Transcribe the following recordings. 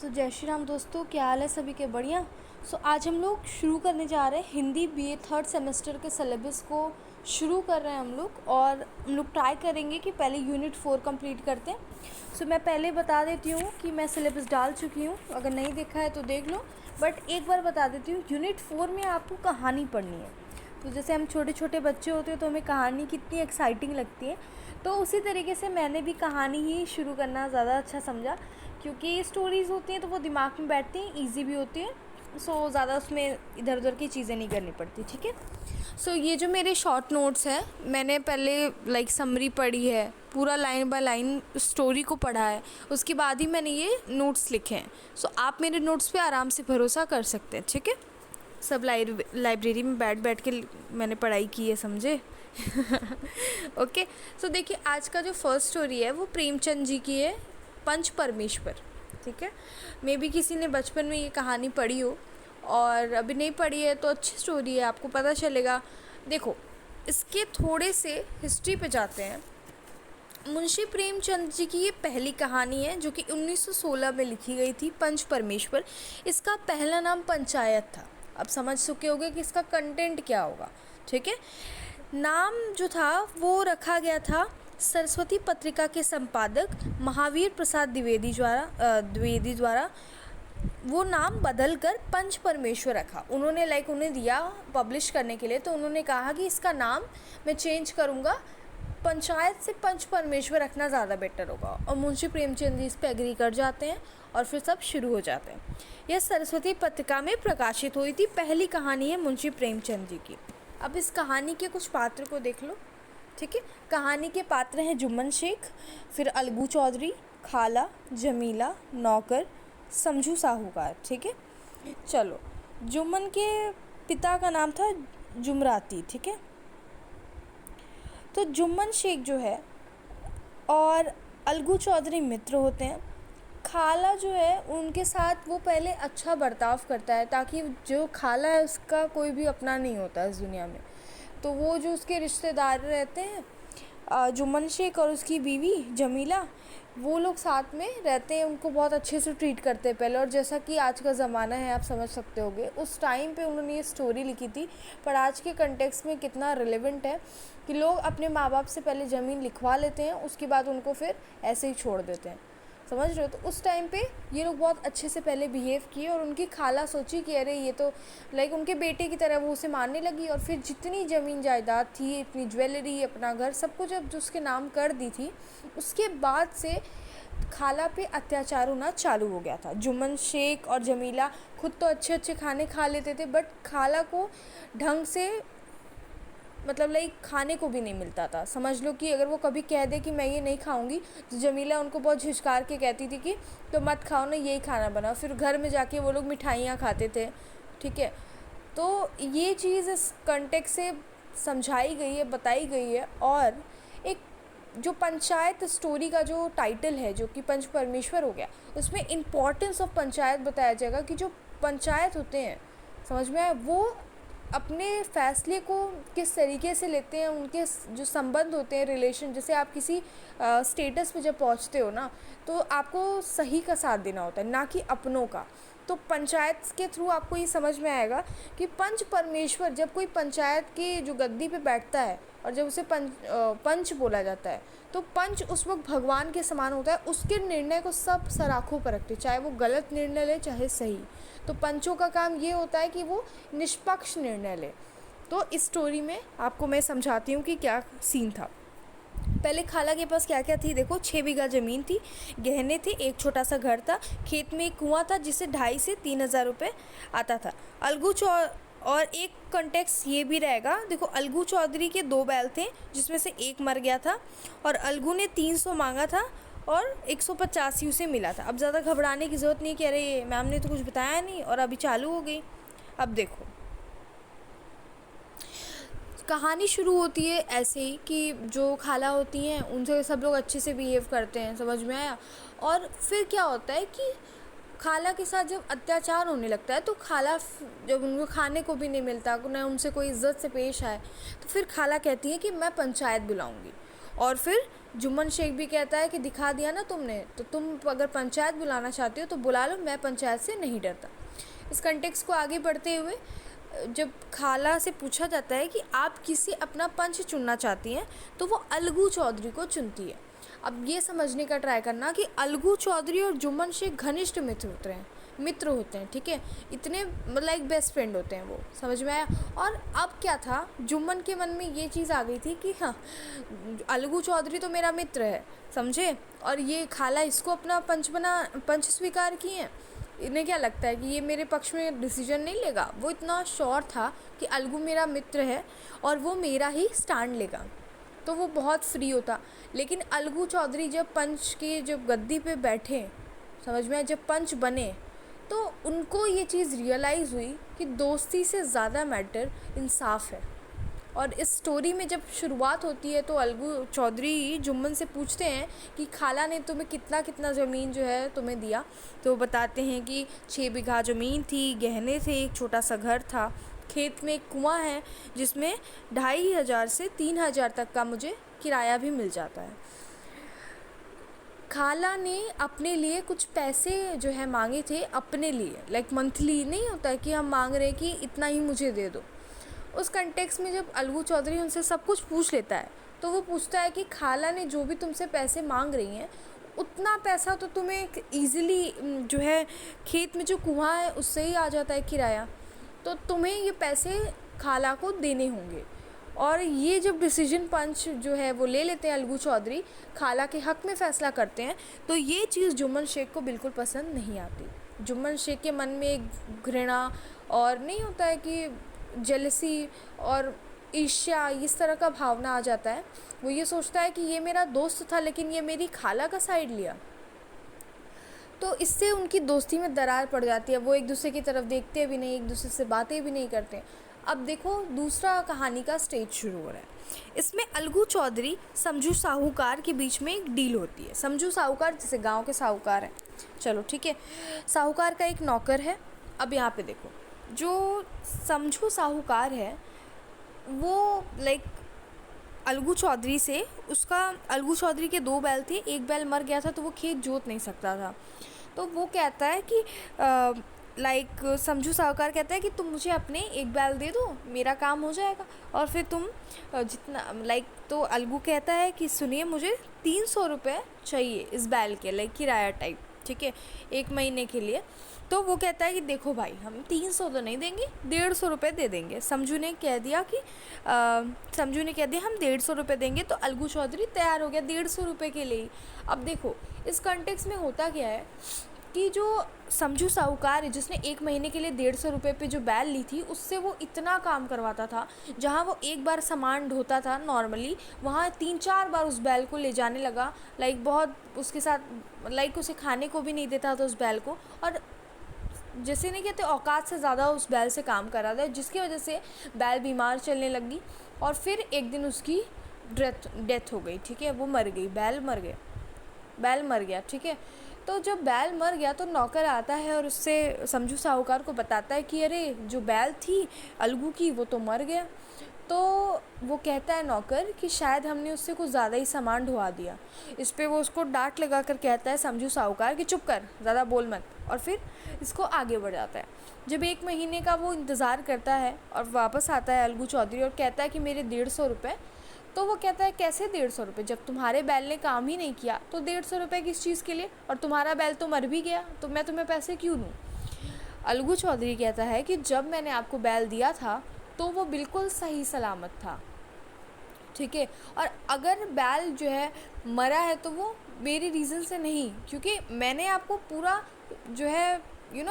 तो जय श्री राम दोस्तों, क्या हाल है सभी के? बढ़िया। आज हम लोग शुरू करने जा रहे हैं हिंदी बीए थर्ड सेमेस्टर के सिलेबस को शुरू कर रहे हैं हम लोग। और हम लोग ट्राई करेंगे कि पहले यूनिट 4 कंप्लीट करते हैं। मैं पहले बता देती हूँ कि मैं सिलेबस डाल चुकी हूँ, अगर नहीं देखा है तो देख लो। बट एक बार बता देती हूँ, यूनिट 4 में आपको कहानी पढ़नी है। तो जैसे हम छोटे छोटे बच्चे होते हैं तो हमें कहानी कितनी एक्साइटिंग लगती है, तो उसी तरीके से मैंने भी कहानी ही शुरू करना ज़्यादा अच्छा समझा, क्योंकि स्टोरीज़ होती हैं तो वो दिमाग में बैठती हैं, ईजी भी होती है। ज़्यादा उसमें इधर उधर की चीज़ें नहीं करनी पड़ती। ठीक है। ये जो मेरे शॉर्ट नोट्स हैं, मैंने पहले समरी पढ़ी है, पूरा लाइन बाय लाइन स्टोरी को पढ़ा है, उसके बाद ही मैंने ये नोट्स लिखे हैं। आप मेरे नोट्स पे आराम से भरोसा कर सकते हैं। ठीक है। सब लाइब्रेरी में बैठ बैठ के मैंने पढ़ाई की है, समझे? ओके। देखिए, आज का जो फर्स्ट स्टोरी है वो प्रेमचंद जी की है, पंच परमेश्वर। ठीक है। मे बी किसी ने बचपन में ये कहानी पढ़ी हो, और अभी नहीं पढ़ी है तो अच्छी स्टोरी है, आपको पता चलेगा। देखो, इसके थोड़े से हिस्ट्री पे जाते हैं। मुंशी प्रेमचंद जी की ये पहली कहानी है जो कि 1916 में लिखी गई थी, पंच परमेश्वर। इसका पहला नाम पंचायत था। अब समझ चुके होंगे कि इसका कंटेंट क्या होगा। ठीक है। नाम जो था वो रखा गया था सरस्वती पत्रिका के संपादक महावीर प्रसाद द्विवेदी द्वारा। वो नाम बदल कर पंच परमेश्वर रखा उन्होंने। उन्हें दिया पब्लिश करने के लिए, तो उन्होंने कहा कि इसका नाम मैं चेंज करूँगा, पंचायत से पंच परमेश्वर रखना ज़्यादा बेटर होगा। और मुंशी प्रेमचंद जी इस पर एग्री कर जाते हैं और फिर सब शुरू हो जाते हैं। यह सरस्वती पत्रिका में प्रकाशित हुई थी, पहली कहानी है मुंशी प्रेमचंद जी की। अब इस कहानी के कुछ पात्र को देख लो। ठीक है। कहानी के पात्र हैं जुम्मन शेख, फिर अलगू चौधरी, खाला, जमीला, नौकर, समझू साहूकार। ठीक है। चलो, जुम्मन के पिता का नाम था जुमराती। ठीक है। तो जुम्मन शेख जो है और अलगू चौधरी मित्र होते हैं। खाला जो है उनके साथ वो पहले अच्छा बर्ताव करता है, ताकि जो खाला है उसका कोई भी अपना नहीं होता इस दुनिया में। तो वो जो उसके रिश्तेदार रहते हैं, जुम्मन शेख और उसकी बीवी जमीला, वो लोग साथ में रहते हैं, उनको बहुत अच्छे से ट्रीट करते हैं पहले। और जैसा कि आज का ज़माना है, आप समझ सकते होगे, उस टाइम पे उन्होंने ये स्टोरी लिखी थी, पर आज के कंटेक्स्ट में कितना रिलेवेंट है कि लोग अपने माँ बाप से पहले ज़मीन लिखवा लेते हैं, उसके बाद उनको फिर ऐसे ही छोड़ देते हैं। समझ रहे हो? तो उस टाइम पे ये लोग बहुत अच्छे से पहले बिहेव किए, और उनकी खाला सोची कि अरे ये तो उनके बेटे की तरह वो उसे मानने लगी। और फिर जितनी ज़मीन जायदाद थी, इतनी ज्वेलरी, अपना घर, सब कुछ अब जो उसके नाम कर दी थी, उसके बाद से खाला पे अत्याचार होना चालू हो गया था। जुम्मन शेख और जमीला खुद तो अच्छे अच्छे खाने खा लेते थे, बट खाला को ढंग से खाने को भी नहीं मिलता था। समझ लो कि अगर वो कभी कह दे कि मैं ये नहीं खाऊंगी, तो जमीला उनको बहुत झिझकार के कहती थी कि तो मत खाओ ना, यही खाना बनाओ। फिर घर में जाके वो लोग मिठाइयाँ खाते थे। ठीक है। तो ये चीज़ इस कंटेक्स्ट से समझाई गई है, बताई गई है। और एक जो पंचायत स्टोरी का जो टाइटल है, जो कि पंच परमेश्वर हो गया, उसमें इम्पॉर्टेंस ऑफ पंचायत बताया जाएगा कि जो पंचायत होते हैं, समझ में आया, वो अपने फ़ैसले को किस तरीके से लेते हैं। उनके जो संबंध होते हैं, रिलेशन, जैसे आप किसी स्टेटस पे जब पहुंचते हो ना, तो आपको सही का साथ देना होता है, ना कि अपनों का। तो पंचायत के थ्रू आपको ये समझ में आएगा कि पंच परमेश्वर, जब कोई पंचायत की जो गद्दी पे बैठता है और जब उसे पंच बोला जाता है, तो पंच उस वक्त भगवान के समान होता है। उसके निर्णय को सब सराखों पर रखते, चाहे वो गलत निर्णय ले चाहे सही। तो पंचों का काम ये होता है कि वो निष्पक्ष निर्णय ले। तो इस स्टोरी में आपको मैं समझाती हूँ कि क्या सीन था। पहले खाला के पास क्या क्या थी, देखो, 6 बीघा ज़मीन थी, गहने थे, एक छोटा सा घर था, खेत में एक कुआं था जिससे 2,500 से 3,000 रुपये आता था। और एक कॉन्टेक्स्ट ये भी रहेगा, देखो, अलगू चौधरी के 2 बैल थे जिसमें से एक मर गया था, और अलगू ने 300 मांगा था और 185 उसे मिला था। अब ज़्यादा घबराने की ज़रूरत नहीं कि अरे मैम ने तो कुछ बताया नहीं और अभी चालू हो गई। अब देखो, कहानी शुरू होती है ऐसे ही कि जो खाला होती हैं उनसे सब लोग अच्छे से बिहेव करते हैं, समझ में आया। और फिर क्या होता है कि खाला के साथ जब अत्याचार होने लगता है, तो खाला जब उनको खाने को भी नहीं मिलता, न उनसे कोई इज्जत से पेश आए, तो फिर खाला कहती है कि मैं पंचायत बुलाऊंगी। और फिर जुम्मन शेख भी कहता है कि दिखा दिया ना तुमने, तो तुम अगर पंचायत बुलाना चाहते हो तो बुला लो, मैं पंचायत से नहीं डरता। इस कंटेक्स्ट को आगे बढ़ते हुए जब खाला से पूछा जाता है कि आप किसी अपना पंच चुनना चाहती हैं, तो वो अलगू चौधरी को चुनती है। अब ये समझने का ट्राई करना कि अलगू चौधरी और जुम्मन शेख घनिष्ठ मित्र होते हैं, ठीक है, इतने लाइक बेस्ट फ्रेंड होते हैं वो, समझ में आया। और अब क्या था, जुम्मन के मन में ये चीज़ आ गई थी कि हाँ, अलगू चौधरी तो मेरा मित्र है, समझे, और ये खाला इसको अपना पंच स्वीकार किए हैं, इन्हें क्या लगता है कि ये मेरे पक्ष में डिसीजन नहीं लेगा। वो इतना श्योर था कि अलगू मेरा मित्र है और वो मेरा ही स्टैंड लेगा, तो वो बहुत फ्री होता। लेकिन अलगू चौधरी जब गद्दी पे बैठे, समझ में, जब पंच बने, तो उनको ये चीज़ रियलाइज़ हुई कि दोस्ती से ज़्यादा मैटर इंसाफ है। और इस स्टोरी में जब शुरुआत होती है तो अलगू चौधरी जुम्मन से पूछते हैं कि खाला ने तुम्हें कितना ज़मीन जो है तुम्हें दिया, तो वो बताते हैं कि 6 बीघा ज़मीन थी, गहने थे, एक छोटा सा घर था, खेत में एक कुआं है जिसमें 2500 से 3000 तक का मुझे किराया भी मिल जाता है। खाला ने अपने लिए कुछ पैसे जो है मांगे थे, अपने लिए, लाइक मंथली नहीं होता है कि हम मांग रहे हैं कि इतना ही मुझे दे दो। उस कंटेक्स्ट में जब अलगू चौधरी उनसे सब कुछ पूछ लेता है, तो वो पूछता है कि खाला ने जो भी तुमसे पैसे मांग रही हैं, उतना पैसा तो तुम्हें ईज़िली जो है खेत में जो कुआं है उससे ही आ जाता है किराया, तो तुम्हें ये पैसे खाला को देने होंगे। और ये जब डिसीजन पंच जो है वो ले लेते हैं अलगू चौधरी, खाला के हक़ में फ़ैसला करते हैं, तो ये चीज़ जुम्मन शेख को बिल्कुल पसंद नहीं आती। जुम्मन शेख के मन में एक घृणा और नहीं होता है कि जेलसी और ईर्ष्या, इस तरह का भावना आ जाता है। वो ये सोचता है कि ये मेरा दोस्त था लेकिन ये मेरी खाला का साइड लिया, तो इससे उनकी दोस्ती में दरार पड़ जाती है। वो एक दूसरे की तरफ देखते भी नहीं, एक दूसरे से बातें भी नहीं करते। अब देखो दूसरा कहानी का स्टेज शुरू हो रहा है। इसमें अलगू चौधरी समझू साहूकार के बीच में एक डील होती है। समझू साहूकार जैसे गांव के साहूकार हैं, चलो ठीक है, साहूकार का एक नौकर है। अब यहाँ पे देखो, जो समझू साहूकार है वो लाइक अलगू चौधरी से, अलगू चौधरी के 2 बैल थे, एक बैल मर गया था तो वो खेत जोत नहीं सकता था, तो वो कहता है कि समझू साहूकार कहता है कि तुम मुझे अपने एक बैल दे दो, मेरा काम हो जाएगा, और फिर तुम जितना तो अलगू कहता है कि सुनिए, मुझे 300 रुपये चाहिए इस बैल के, किराया टाइप, ठीक है, 1 महीने के लिए। तो वो कहता है कि देखो भाई, हम 300 तो नहीं देंगे, 150 रुपये दे देंगे। समझू ने कह दिया हम 150 रुपये देंगे, तो अलगू चौधरी तैयार हो गया 150 रुपये के लिए। अब देखो इस कॉन्टेक्स्ट में होता क्या है कि जो समझू साहूकार है जिसने 1 महीने के लिए 150 रुपये पे जो बैल ली थी, उससे वो इतना काम करवाता था, जहाँ वो एक बार सामान ढोता था नॉर्मली, वहाँ 3-4 बार उस बैल को ले जाने लगा, बहुत उसके साथ उसे खाने को भी नहीं देता था उस बैल को, और जैसे नहीं कहते औकात से ज़्यादा उस बैल से काम करा था, जिसकी वजह से बैल बीमार चलने लगी और फिर एक दिन उसकी डेथ हो गई, ठीक है, वो मर गई, बैल मर गया, ठीक है। तो जब बैल मर गया तो नौकर आता है और उससे समझू साहूकार को बताता है कि अरे जो बैल थी अलगू की वो तो मर गया। तो वो कहता है नौकर कि शायद हमने उससे कुछ ज़्यादा ही सामान ढुआ दिया। इस पे वो उसको डांट लगा कर कहता है समझू साहूकार कि चुप कर, ज़्यादा बोल मत, और फिर इसको आगे बढ़ जाता है। जब 1 महीने का वो इंतज़ार करता है और वापस आता है अलगू चौधरी और कहता है कि मेरे 150 रुपये, तो वो कहता है कैसे 150 रुपये, जब तुम्हारे बैल ने काम ही नहीं किया तो 150 रुपये किस चीज़ के लिए, और तुम्हारा बैल तो मर भी गया, तो मैं तुम्हें पैसे क्यों दूँ। अलगू चौधरी कहता है कि जब मैंने आपको बैल दिया था तो वो बिल्कुल सही सलामत था, ठीक है, और अगर बैल जो है मरा है तो वो मेरे रीज़न से नहीं, क्योंकि मैंने आपको पूरा जो है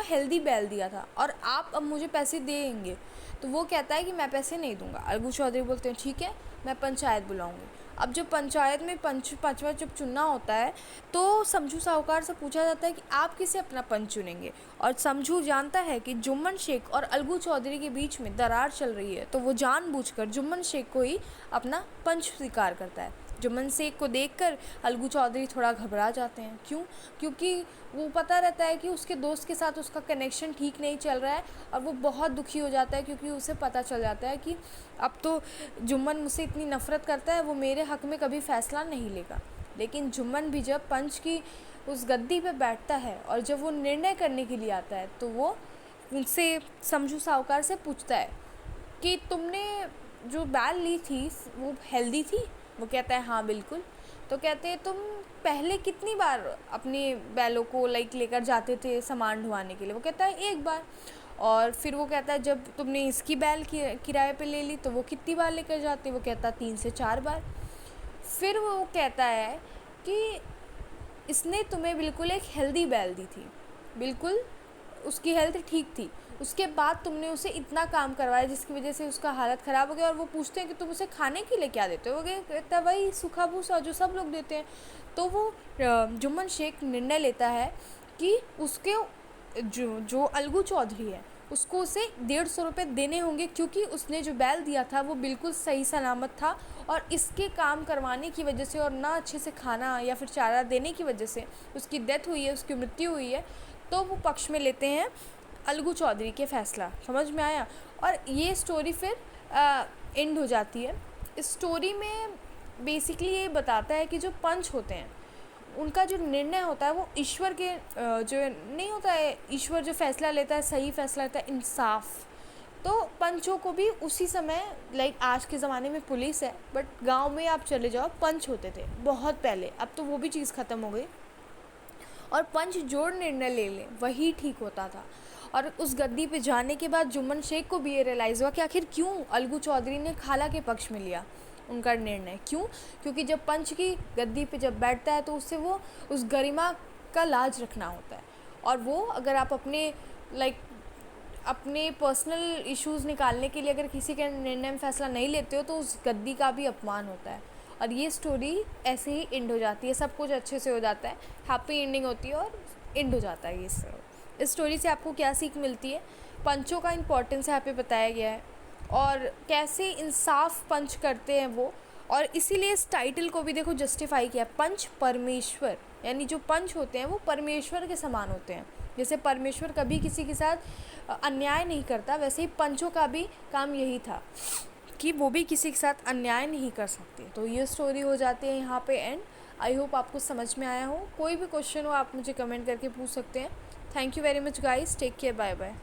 हेल्दी बैल दिया था और आप अब मुझे पैसे देंगे। तो वो कहता है कि मैं पैसे नहीं दूंगा। अलगू चौधरी बोलते हैं ठीक है, मैं पंचायत बुलाऊंगी। अब जब पंचायत में पंचवा जब चुनना होता है तो समझू साहूकार से पूछा जाता है कि आप किसे अपना पंच चुनेंगे, और समझू जानता है कि जुम्मन शेख और अलगू चौधरी के बीच में दरार चल रही है, तो वो जानबूझकर जुम्मन शेख को ही अपना पंच स्वीकार करता है। जुम्मन शेख को देखकर अलगू चौधरी थोड़ा घबरा जाते हैं। क्यों? क्योंकि वो पता रहता है कि उसके दोस्त के साथ उसका कनेक्शन ठीक नहीं चल रहा है और वो बहुत दुखी हो जाता है, क्योंकि उसे पता चल जाता है कि अब तो जुम्मन मुझसे इतनी नफ़रत करता है, वो मेरे हक़ में कभी फ़ैसला नहीं लेगा। लेकिन जुम्मन भी जब पंच की उस गद्दी पे बैठता है और जब वो निर्णय करने के लिए आता है, तो वो उनसे, समझू साहूकार से पूछता है कि तुमने जो बैल ली थी वो हेल्दी थी? वो कहता है हाँ बिल्कुल। तो कहते हैं तुम पहले कितनी बार अपनी बैलों को लेकर जाते थे सामान ढुवाने के लिए? वो कहता है एक बार। और फिर वो कहता है जब तुमने इसकी बैल किराए पे ले ली तो वो कितनी बार लेकर जाते? वो कहता है 3 से 4 बार। फिर वो कहता है कि इसने तुम्हें बिल्कुल एक हेल्दी बैल दी थी, बिल्कुल उसकी हेल्थ ठीक थी, उसके बाद तुमने उसे इतना काम करवाया जिसकी वजह से उसका हालत ख़राब हो गया। और वो पूछते हैं कि तुम उसे खाने के लिए क्या देते हो? वो कहता है वही सूखा भूसा जो सब लोग देते हैं। तो वो जुम्मन शेख निर्णय लेता है कि उसके जो अलगू चौधरी है उसको उसे 150 रुपये देने होंगे, क्योंकि उसने जो बैल दिया था वो बिल्कुल सही सलामत था और इसके काम करवाने की वजह से और ना अच्छे से खाना या फिर चारा देने की वजह से उसकी डेथ हुई है, उसकी मृत्यु हुई है। तो वो पक्ष में लेते हैं अलगू चौधरी के फ़ैसला। समझ में आया? और ये स्टोरी फिर एंड हो जाती है। इस स्टोरी में बेसिकली ये बताता है कि जो पंच होते हैं उनका जो निर्णय होता है वो ईश्वर के जो नहीं होता है, ईश्वर जो फ़ैसला लेता है सही फ़ैसला लेता है, इंसाफ। तो पंचों को भी उसी समय आज के ज़माने में पुलिस है, बट गांव में आप चले जाओ पंच होते थे बहुत पहले, अब तो वो भी चीज़ ख़त्म हो गई। और पंच जो निर्णय ले लें वही ठीक होता था। और उस गद्दी पे जाने के बाद जुम्मन शेख को भी ये रियलाइज़ हुआ कि आखिर क्यों अलगू चौधरी ने खाला के पक्ष में लिया उनका निर्णय। क्यों? क्योंकि जब पंच की गद्दी पे जब बैठता है तो उससे वो उस गरिमा का लाज रखना होता है। और वो अगर आप अपने पर्सनल इश्यूज़ निकालने के लिए अगर किसी के निर्णय में फ़ैसला नहीं लेते हो तो उस गद्दी का भी अपमान होता है। और ये स्टोरी ऐसे ही एंड हो जाती है, सब कुछ अच्छे से हो जाता है, हैप्पी एंडिंग होती है और एंड हो जाता है। इस स्टोरी से आपको क्या सीख मिलती है? पंचों का इम्पोर्टेंस यहाँ पे बताया गया है और कैसे इंसाफ पंच करते हैं वो। और इसीलिए इस टाइटल को भी देखो जस्टिफाई किया, पंच परमेश्वर, यानी जो पंच होते हैं वो परमेश्वर के समान होते हैं। जैसे परमेश्वर कभी किसी के साथ अन्याय नहीं करता, वैसे ही पंचों का भी काम यही था कि वो भी किसी के साथ अन्याय नहीं कर सकते। तो ये स्टोरी हो जाती है यहाँ पे एंड। आई होप आपको समझ में आया हो। कोई भी क्वेश्चन हो आप मुझे कमेंट करके पूछ सकते हैं। Thank you very much guys, take care, bye bye.